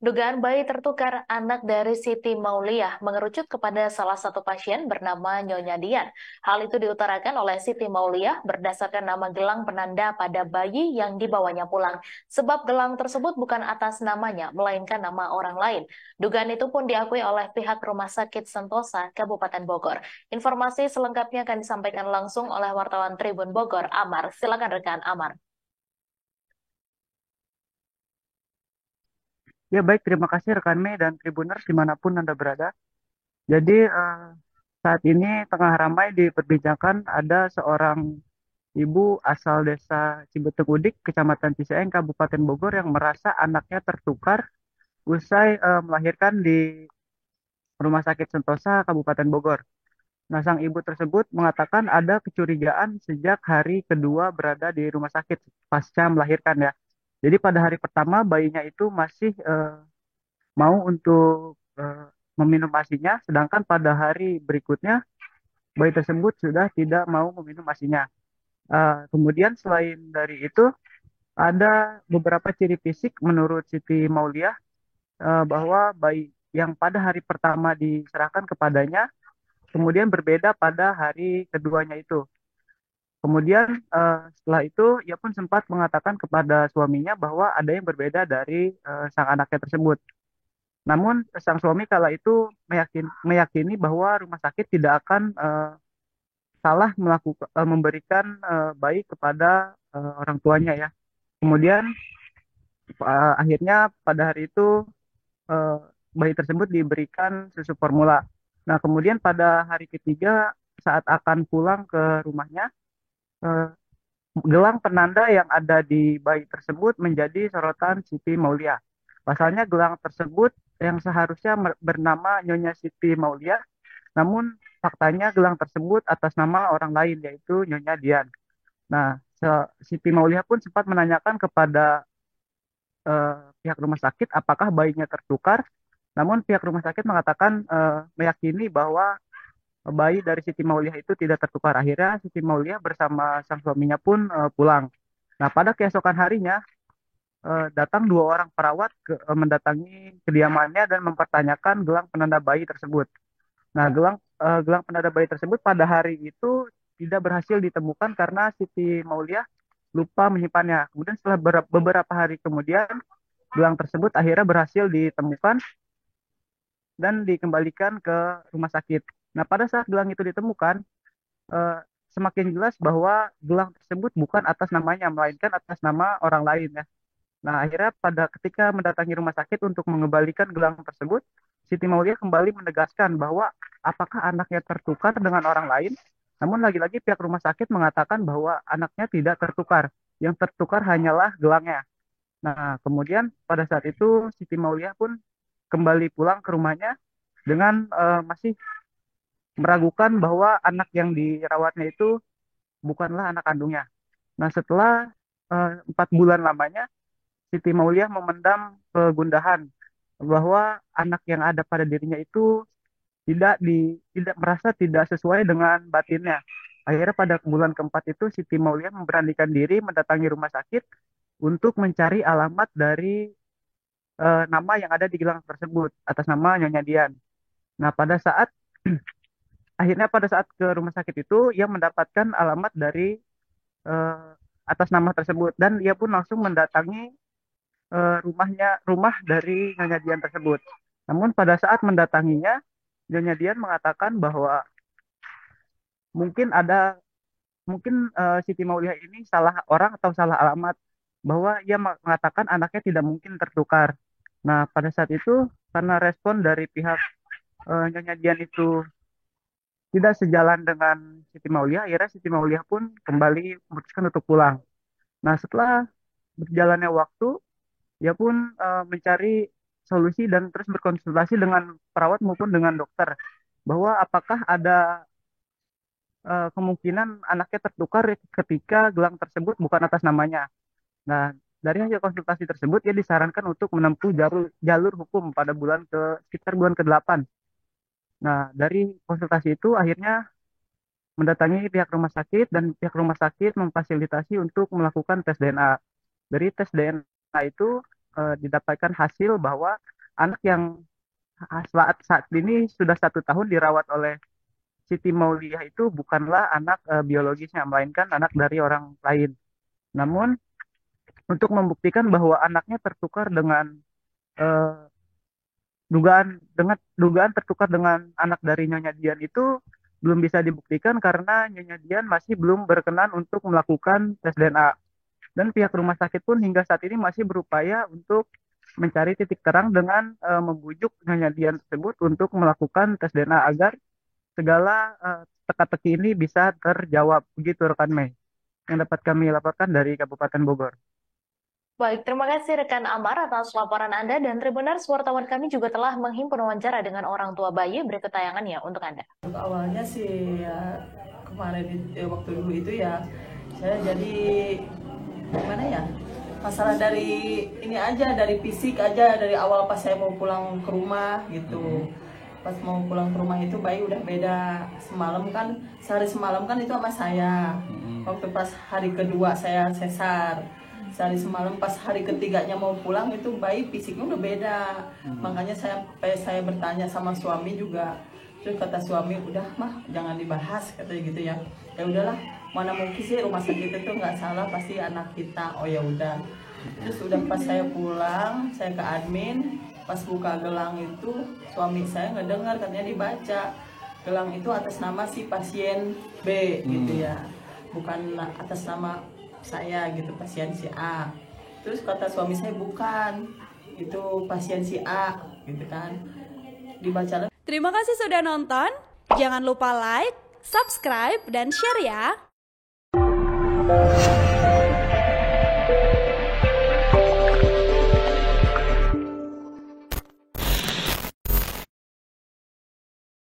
Dugaan bayi tertukar anak dari Siti Mauliah mengerucut kepada salah satu pasien bernama Nyonya Dian. Hal itu diutarakan oleh Siti Mauliah berdasarkan nama gelang penanda pada bayi yang dibawanya pulang. Sebab gelang tersebut bukan atas namanya, melainkan nama orang lain. Dugaan itu pun diakui oleh pihak Rumah Sakit Sentosa, Kabupaten Bogor. Informasi selengkapnya akan disampaikan langsung oleh wartawan Tribun Bogor, Amar. Silakan rekan Amar. Ya baik, terima kasih rekan Mei dan Tribuners dimanapun Anda berada. Jadi saat ini tengah ramai diperbincangkan ada seorang ibu asal desa Cibetung Udik, Kecamatan Ciseeng, Kabupaten Bogor yang merasa anaknya tertukar usai melahirkan di Rumah Sakit Sentosa, Kabupaten Bogor. Nah, sang ibu tersebut mengatakan ada kecurigaan sejak hari kedua berada di rumah sakit pasca melahirkan ya. Jadi pada hari pertama bayinya itu masih mau untuk meminum ASINya, sedangkan pada hari berikutnya bayi tersebut sudah tidak mau meminum ASINya. Kemudian selain dari itu ada beberapa ciri fisik menurut Siti Mauliah bahwa bayi yang pada hari pertama diserahkan kepadanya kemudian berbeda pada hari keduanya itu. Kemudian setelah itu ia pun sempat mengatakan kepada suaminya bahwa ada yang berbeda dari sang anaknya tersebut. Namun sang suami kala itu meyakini bahwa rumah sakit tidak akan salah memberikan bayi kepada orang tuanya ya. Kemudian akhirnya pada hari itu eh, bayi tersebut diberikan susu formula. Nah, kemudian pada hari ketiga saat akan pulang ke rumahnya, eh, gelang penanda yang ada di bayi tersebut menjadi sorotan Siti Mauliah. Pasalnya gelang tersebut yang seharusnya bernama Nyonya Siti Mauliah, namun faktanya gelang tersebut atas nama orang lain yaitu Nyonya Dian. Nah, Siti Mauliah pun sempat menanyakan kepada eh, pihak rumah sakit apakah bayinya tertukar. Namun pihak rumah sakit mengatakan meyakini bahwa bayi dari Siti Mauliah itu tidak tertukar. Akhirnya Siti Mauliah bersama sang suaminya pun pulang. Nah, pada keesokan harinya datang dua orang perawat mendatangi kediamannya dan mempertanyakan gelang penanda bayi tersebut. Nah, gelang penanda bayi tersebut pada hari itu tidak berhasil ditemukan karena Siti Mauliah lupa menyimpannya. Kemudian setelah beberapa hari kemudian, gelang tersebut akhirnya berhasil ditemukan dan dikembalikan ke rumah sakit. Nah, pada saat gelang itu ditemukan, eh, semakin jelas bahwa gelang tersebut bukan atas namanya, melainkan atas nama orang lain ya. Nah, akhirnya pada ketika mendatangi rumah sakit untuk mengembalikan gelang tersebut, Siti Mauliah kembali menegaskan bahwa apakah anaknya tertukar dengan orang lain. Namun lagi-lagi pihak rumah sakit mengatakan bahwa anaknya tidak tertukar. Yang tertukar hanyalah gelangnya. Nah, kemudian pada saat itu Siti Mauliah pun kembali pulang ke rumahnya dengan masih meragukan bahwa anak yang dirawatnya itu bukanlah anak kandungnya. Nah, setelah 4 bulan lamanya, Siti Mauliah memendam kegundahan bahwa anak yang ada pada dirinya itu tidak merasa tidak sesuai dengan batinnya. Akhirnya pada bulan keempat itu Siti Mauliah memberanikan diri mendatangi rumah sakit untuk mencari alamat dari nama yang ada di gelang tersebut atas nama Nyonya Dian. Nah, pada saat ke rumah sakit itu ia mendapatkan alamat dari eh, atas nama tersebut dan ia pun langsung mendatangi rumah dari Nyonya Dian tersebut. Namun pada saat mendatanginya, Nyonya Dian mengatakan bahwa mungkin ada Siti Mauliah ini salah orang atau salah alamat, bahwa ia mengatakan anaknya tidak mungkin tertukar. Nah, pada saat itu karena respon dari pihak Nyonya Dian itu tidak sejalan dengan Siti Mauliah, akhirnya Siti Mauliah pun kembali memutuskan untuk pulang. Nah, setelah berjalannya waktu, ia pun mencari solusi dan terus berkonsultasi dengan perawat maupun dengan dokter bahwa apakah ada kemungkinan anaknya tertukar ketika gelang tersebut bukan atas namanya. Nah, dari hasil konsultasi tersebut ia disarankan untuk menempuh jalur hukum pada sekitar bulan ke-8. Nah, dari konsultasi itu akhirnya mendatangi pihak rumah sakit dan pihak rumah sakit memfasilitasi untuk melakukan tes DNA. Dari tes DNA itu didapatkan hasil bahwa anak yang saat ini sudah 1 tahun dirawat oleh Siti Mauliah itu bukanlah anak biologisnya, melainkan anak dari orang lain. Namun untuk membuktikan bahwa anaknya tertukar dengan eh, dugaan tertukar dengan anak dari Nyonya Dian itu belum bisa dibuktikan karena Nyonya Dian masih belum berkenan untuk melakukan tes DNA. Dan pihak rumah sakit pun hingga saat ini masih berupaya untuk mencari titik terang dengan membujuk Nyonya Dian tersebut untuk melakukan tes DNA agar segala teka-teki ini bisa terjawab. Begitu rekan Mei yang dapat kami laporkan dari Kabupaten Bogor. Baik, terima kasih rekan Amar atas laporan Anda dan Tribuners wartawan kami juga telah menghimpun wawancara dengan orang tua bayi. Berikut tayangannya untuk Anda. Awalnya sih ya kemarin waktu dulu itu ya saya jadi gimana ya, masalah dari ini aja, dari fisik aja, dari awal pas saya mau pulang ke rumah gitu. Pas mau pulang ke rumah itu bayi udah beda. Sehari semalam kan itu sama saya. Waktu pas hari kedua saya sesar, sehari semalam pas hari ketiganya mau pulang itu bayi fisiknya udah beda. Makanya saya bertanya sama suami juga. Terus kata suami, udah mah jangan dibahas, katanya gitu ya. Ya udahlah, mana mungkin sih rumah sakit itu nggak salah, pasti anak kita. Oh ya udah. Terus udah pas saya pulang, saya ke admin, pas buka gelang itu suami saya ngedengar katanya dibaca gelang itu atas nama si pasien B gitu ya, bukan atas nama saya gitu, pasien si A. Terus kata suami saya, bukan, itu pasien si A gitu kan, dibaca. Terima kasih sudah nonton. Jangan lupa like, subscribe, dan share ya.